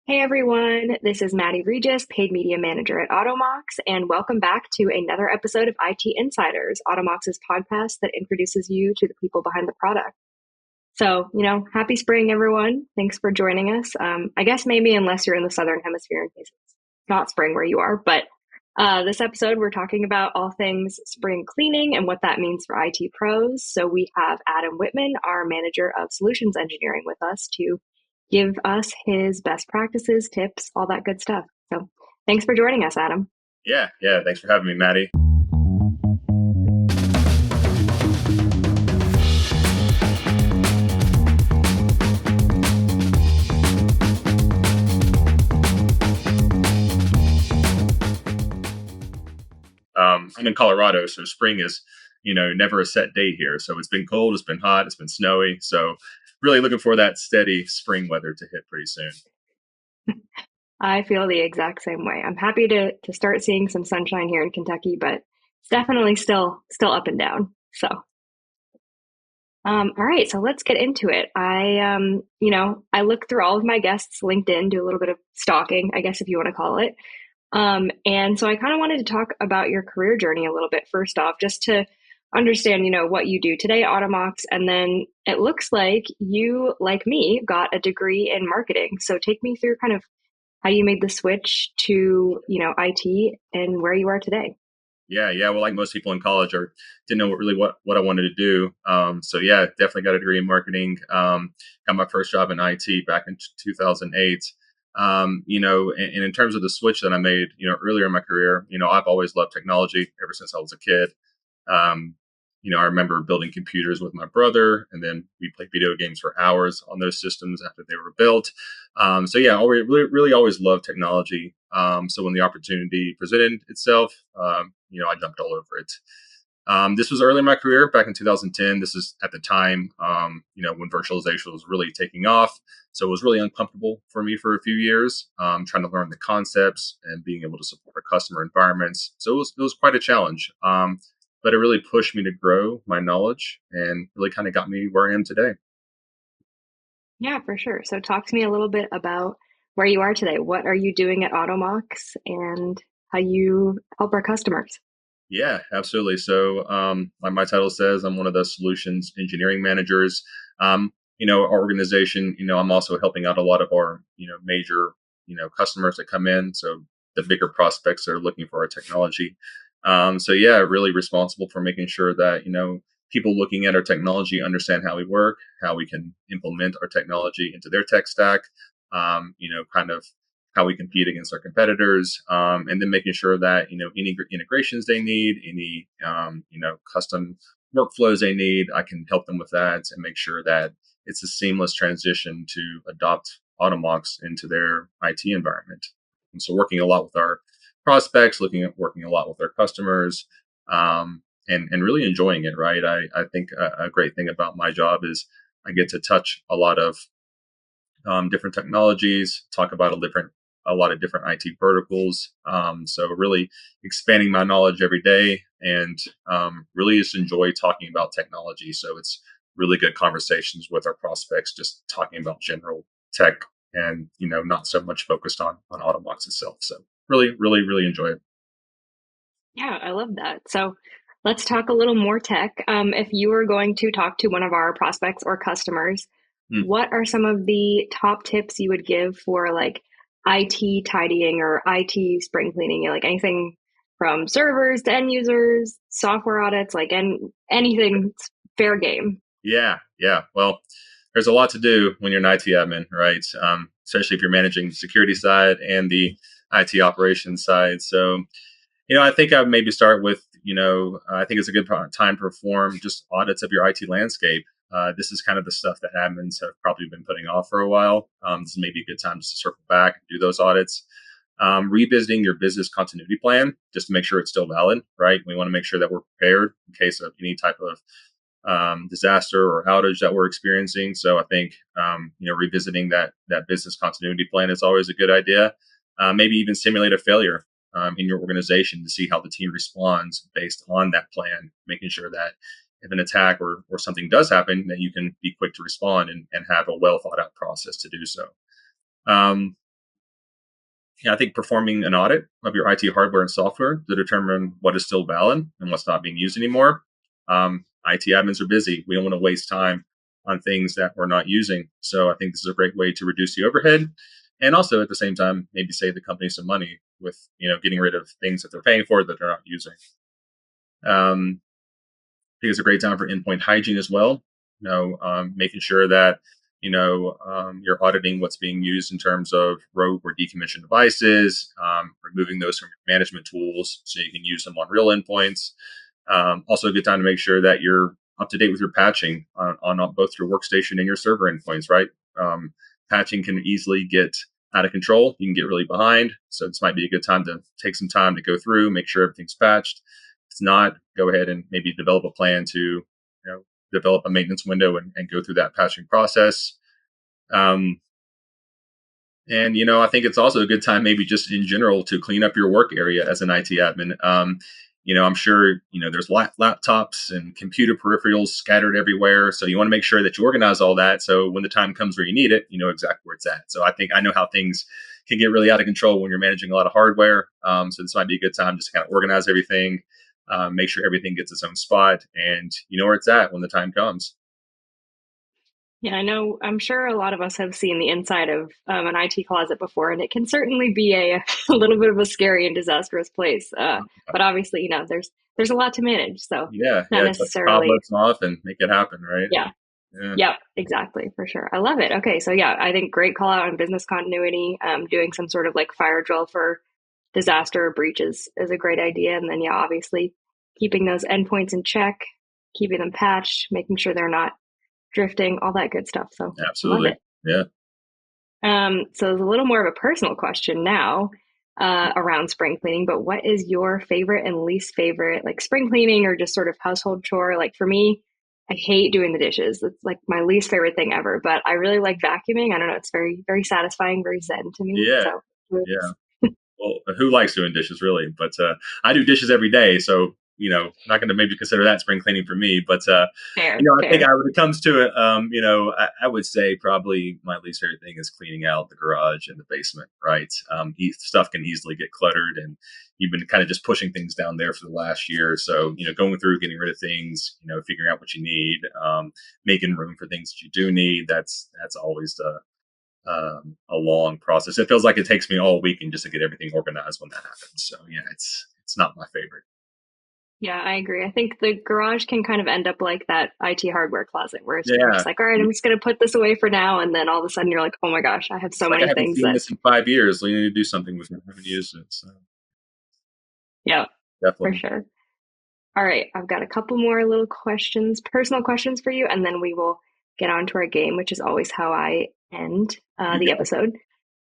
Hey everyone, this is Maddie Regis, paid media manager at Automox, and welcome back to another episode of IT Insiders, Automox's podcast that introduces you to the people behind the product. So, happy spring, everyone. Thanks for joining us. I guess maybe unless you're in the Southern Hemisphere in case it's not spring where you are, but this episode we're talking about all things spring cleaning and what that means for IT pros. So we have Adam Whitman, our manager of solutions engineering, with us to give us his best practices, tips, all that good stuff. So thanks for joining us, Adam. Yeah. Thanks for having me, Maddie. I'm in Colorado, so spring is, never a set day here. So it's been cold, it's been hot, it's been snowy. So really looking for that steady spring weather to hit pretty soon. I feel the exact same way. I'm happy to start seeing some sunshine here in Kentucky, but it's definitely still up and down. So all right, so let's get into it. I look through all of my guests' LinkedIn, do a little bit of stalking, I guess if you want to call it. And so I kind of wanted to talk about your career journey a little bit first off, just to understand, what you do today at Automox. And then it looks like you, like me, got a degree in marketing. So take me through kind of how you made the switch to, IT and where you are today. Yeah. Well, like most people in college, or didn't know what I wanted to do. So yeah, definitely got a degree in marketing. Got my first job in IT back in 2008. And in terms of the switch that I made, earlier in my career, I've always loved technology ever since I was a kid. Um, I remember building computers with my brother, and then we played video games for hours on those systems after they were built. So yeah, I really always loved technology. So when the opportunity presented itself, I jumped all over it. This was early in my career, back in 2010. This is at the time, when virtualization was really taking off. So it was really uncomfortable for me for a few years, trying to learn the concepts and being able to support customer environments. So it was quite a challenge. But it really pushed me to grow my knowledge and really kind of got me where I am today. Yeah, for sure. So talk to me a little bit about where you are today. What are you doing at Automox and how you help our customers? Yeah, absolutely. So, like my title says, I'm one of the solutions engineering managers. Our organization, I'm also helping out a lot of our, major, customers that come in. So the bigger prospects that are looking for our technology. So yeah, really responsible for making sure that, people looking at our technology understand how we work, how we can implement our technology into their tech stack, kind of how we compete against our competitors, and then making sure that any integrations they need, any custom workflows they need, I can help them with that and make sure that it's a seamless transition to adopt Automox into their IT environment. And so, working a lot with our prospects, working a lot with our customers, and really enjoying it. Right, I think a great thing about my job is I get to touch a lot of different technologies, talk about a lot of different IT verticals. So really expanding my knowledge every day, and really just enjoy talking about technology. So it's really good conversations with our prospects, just talking about general tech, and not so much focused on Autobox itself. So really enjoy it. Yeah, I love that. So let's talk a little more tech. If you were going to talk to one of our prospects or customers, Hmm. what are some of the top tips you would give for like IT tidying or IT spring cleaning? Like anything from servers to end users, software audits, like anything fair game. Yeah. Well, there's a lot to do when you're an IT admin, right? Especially if you're managing the security side and the IT operations side. So, I think I would maybe start with, I think it's a good time to perform just audits of your IT landscape. This is kind of the stuff that admins have probably been putting off for a while. This is maybe a good time just to circle back and do those audits. Revisiting your business continuity plan just to make sure it's still valid, right? We want to make sure that we're prepared in case of any type of disaster or outage that we're experiencing. So I think revisiting that business continuity plan is always a good idea. Maybe even simulate a failure in your organization to see how the team responds based on that plan, making sure that if an attack or something does happen, that you can be quick to respond and have a well thought out process to do so. Um, I think performing an audit of your IT hardware and software to determine what is still valid and what's not being used anymore. IT admins are busy. We don't want to waste time on things that we're not using. So I think this is a great way to reduce the overhead, and also at the same time maybe save the company some money with getting rid of things that they're paying for that they're not using. Um, I think it's a great time for endpoint hygiene as well. Making sure that you're auditing what's being used in terms of rogue or decommissioned devices, removing those from your management tools so you can use them on real endpoints. Also, a good time to make sure that you're up to date with your patching on both your workstation and your server endpoints. Right, patching can easily get out of control. You can get really behind. So this might be a good time to take some time to go through, make sure everything's patched. If it's not, go ahead and maybe develop a plan to develop a maintenance window and go through that patching process. Um, and I think it's also a good time, maybe just in general, to clean up your work area as an IT admin. I'm sure there's laptops and computer peripherals scattered everywhere, so you want to make sure that you organize all that. So when the time comes where you need it, you know exactly where it's at. So I think I know how things can get really out of control when you're managing a lot of hardware. So this might be a good time just to kind of organize everything, make sure everything gets its own spot, and you know where it's at when the time comes. Yeah, I know. I'm sure a lot of us have seen the inside of an IT closet before, and it can certainly be a little bit of a scary and disastrous place. But obviously, there's a lot to manage, so Yeah, not yeah, take the necessarily. cobwebs off and make it happen, right? Yeah, Yeah, yep, exactly, for sure. I love it. Okay, so yeah, I think great call out on business continuity. Doing some sort of like fire drill for disaster or breaches is a great idea, and then yeah, obviously keeping those endpoints in check, keeping them patched, making sure they're not drifting, all that good stuff. So love absolutely. it. Yeah, So it's a little more of a personal question now around spring cleaning, but what is your favorite and least favorite, like spring cleaning or just sort of household chore? Like for me, I hate doing the dishes. It's like my least favorite thing ever, but I really like vacuuming. I don't know. It's very, very satisfying, very zen to me. yeah, So yeah. Well, who likes doing dishes really? But I do dishes every day, so not going to maybe consider that spring cleaning for me. But fair, I think fair. when it comes to it, I would say probably my least favorite thing is cleaning out the garage and the basement. Right, stuff can easily get cluttered, and you've been kind of just pushing things down there for the last year. So going through, getting rid of things, figuring out what you need, making room for things that you do need. That's always a long process. It feels like it takes me all weekend just to get everything organized when that happens. So yeah, it's not my favorite. Yeah, I agree. I think the garage can kind of end up like that IT hardware closet where you're Yeah, just like, all right, I'm just going to put this away for now. And then all of a sudden you're like, oh my gosh, I have it's so like I many haven't things seen that, this in 5 years. So you need to do something with it. I haven't used it. So yeah, for definitely. sure. All right, I've got a couple more little questions, personal questions for you, and then we will get on to our game, which is always how I end You the got it. episode.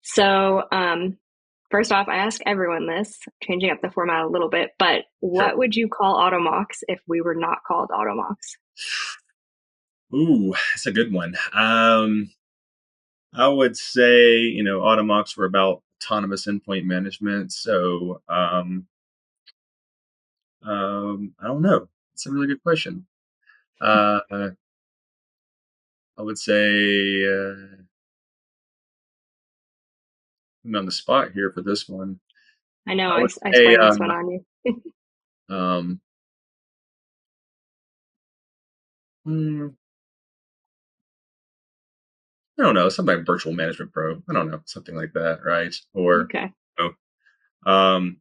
So, first off, I ask everyone this, changing up the format a little bit, but Sure. what would you call Automox if we were not called Automox? Ooh, that's a good one. I would say, Automox were about autonomous endpoint management. So, I don't know. It's a really good question. Uh, I would say, I'm on the spot here for this one. I know I would I say, sprung this one on you. um, hmm, I don't know, something like Virtual Management Pro. I don't know, something like that, right? Or Okay. oh,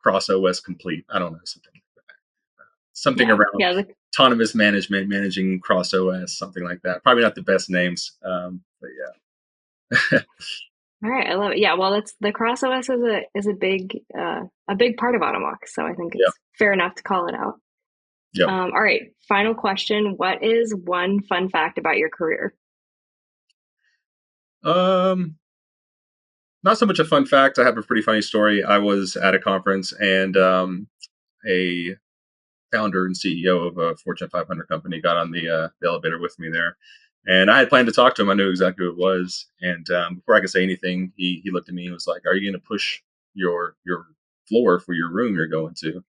Cross OS Complete. I don't know, something Yeah. around Yeah. autonomous management, managing cross OS, something like that. Probably not the best names, but yeah. All right. I love it. Yeah. Well, it's the cross OS is a big part of Automox, so I think Yeah. it's fair enough to call it out. Yep. All right. Final question. What is one fun fact about your career? Um, Not so much a fun fact. I have a pretty funny story. I was at a conference and a founder and CEO of a Fortune 500 company got on the elevator with me there. And I had planned to talk to him. I knew exactly who it was. And before I could say anything, he looked at me and was like, "Are you going to push your floor for your room you're going to?"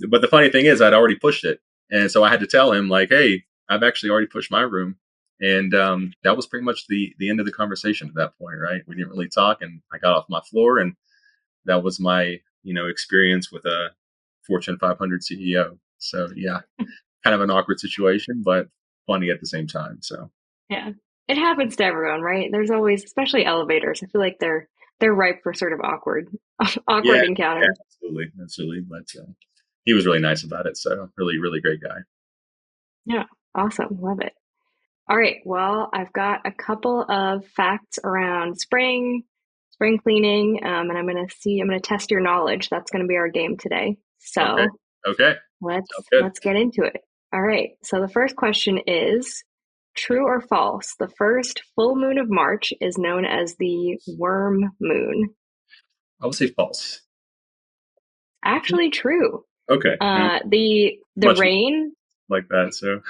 But the funny thing is, I'd already pushed it. And so I had to tell him, like, "Hey, I've actually already pushed my room." And that was pretty much the end of the conversation at that point, right? We didn't really talk, and I got off my floor, and that was my experience with a Fortune 500 CEO. So yeah, kind of an awkward situation, but funny at the same time. So Yeah. It happens to everyone, right? There's always, especially elevators. I feel like they're ripe for sort of awkward yeah, awkward yeah, encounters. absolutely, absolutely. But he was really nice about it. So really, really great guy. Yeah. Awesome. Love it. All right. Well, I've got a couple of facts around spring cleaning, and I'm going to test your knowledge. That's going to be our game today. Okay, So okay, let's sounds good. let's get into it. All right. So the first question is true or false? The first full moon of March is known as the worm moon. I would say false. Actually, true. Okay, The much rain. like that. So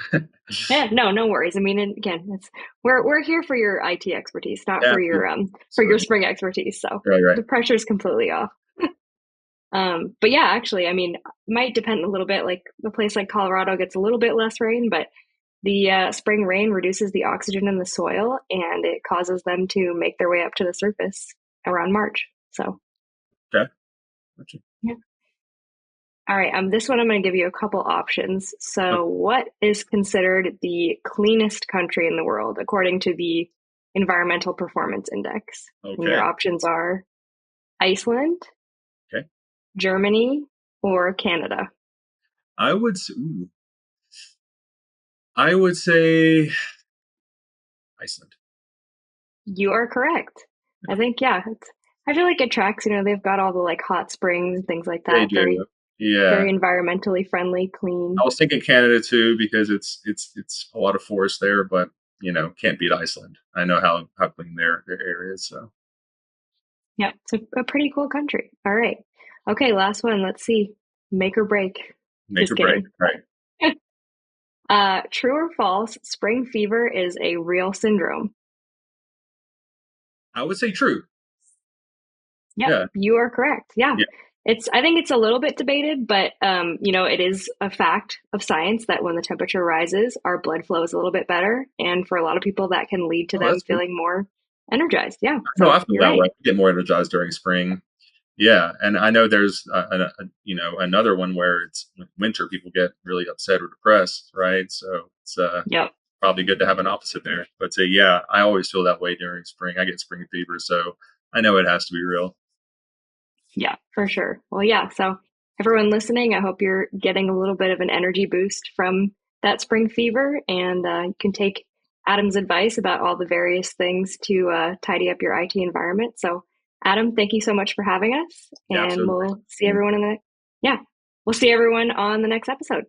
Yeah, no worries. I mean, and again, it's we're here for your IT expertise, not yeah, absolutely, for your absolutely. spring expertise. So Right, right. the pressure's completely off. But yeah, actually, I mean, might depend a little bit. Like a place like Colorado gets a little bit less rain, but the spring rain reduces the oxygen in the soil and it causes them to make their way up to the surface around March. So Okay, gotcha. yeah. All right. This one I'm going to give you a couple options. Okay. So, what is considered the cleanest country in the world according to the Environmental Performance Index? And your Okay. options are Iceland, Okay. Germany, or Canada. I would I would say Iceland. You are correct. I think, yeah, I feel like it tracks. They've got all the like hot springs and things like They that. do. Yeah. Very environmentally friendly, I clean. was thinking Canada too because it's a lot of forest there, but can't beat Iceland. I know how clean their area is. So Yeah, it's a pretty cool country. All right. Okay, last one. Let's see. Make or break. make Just or break. kidding. Right. True or false, spring fever is a real syndrome. I would say true. Yep, Yeah. you are correct. Yeah. Yeah. I think it's a little bit debated, but it is a fact of science that when the temperature rises, our blood flow is a little bit better. And for a lot of people, that can lead to Oh, them that's cool. feeling more energized. Yeah. No, So I feel you're that way. right. I get more energized during spring. Yeah, and I know there's another one where it's winter. People get really upset or depressed, right? So it's Yep. probably good to have an opposite there. But yeah, I always feel that way during spring. I get spring fever, so I know it has to be real. Yeah, for sure. Well, yeah. So, everyone listening, I hope you're getting a little bit of an energy boost from that spring fever, and you can take Adam's advice about all the various things to tidy up your IT environment. So, Adam, thank you so much for having us, Yeah, and absolutely. we'll see everyone on the next episode.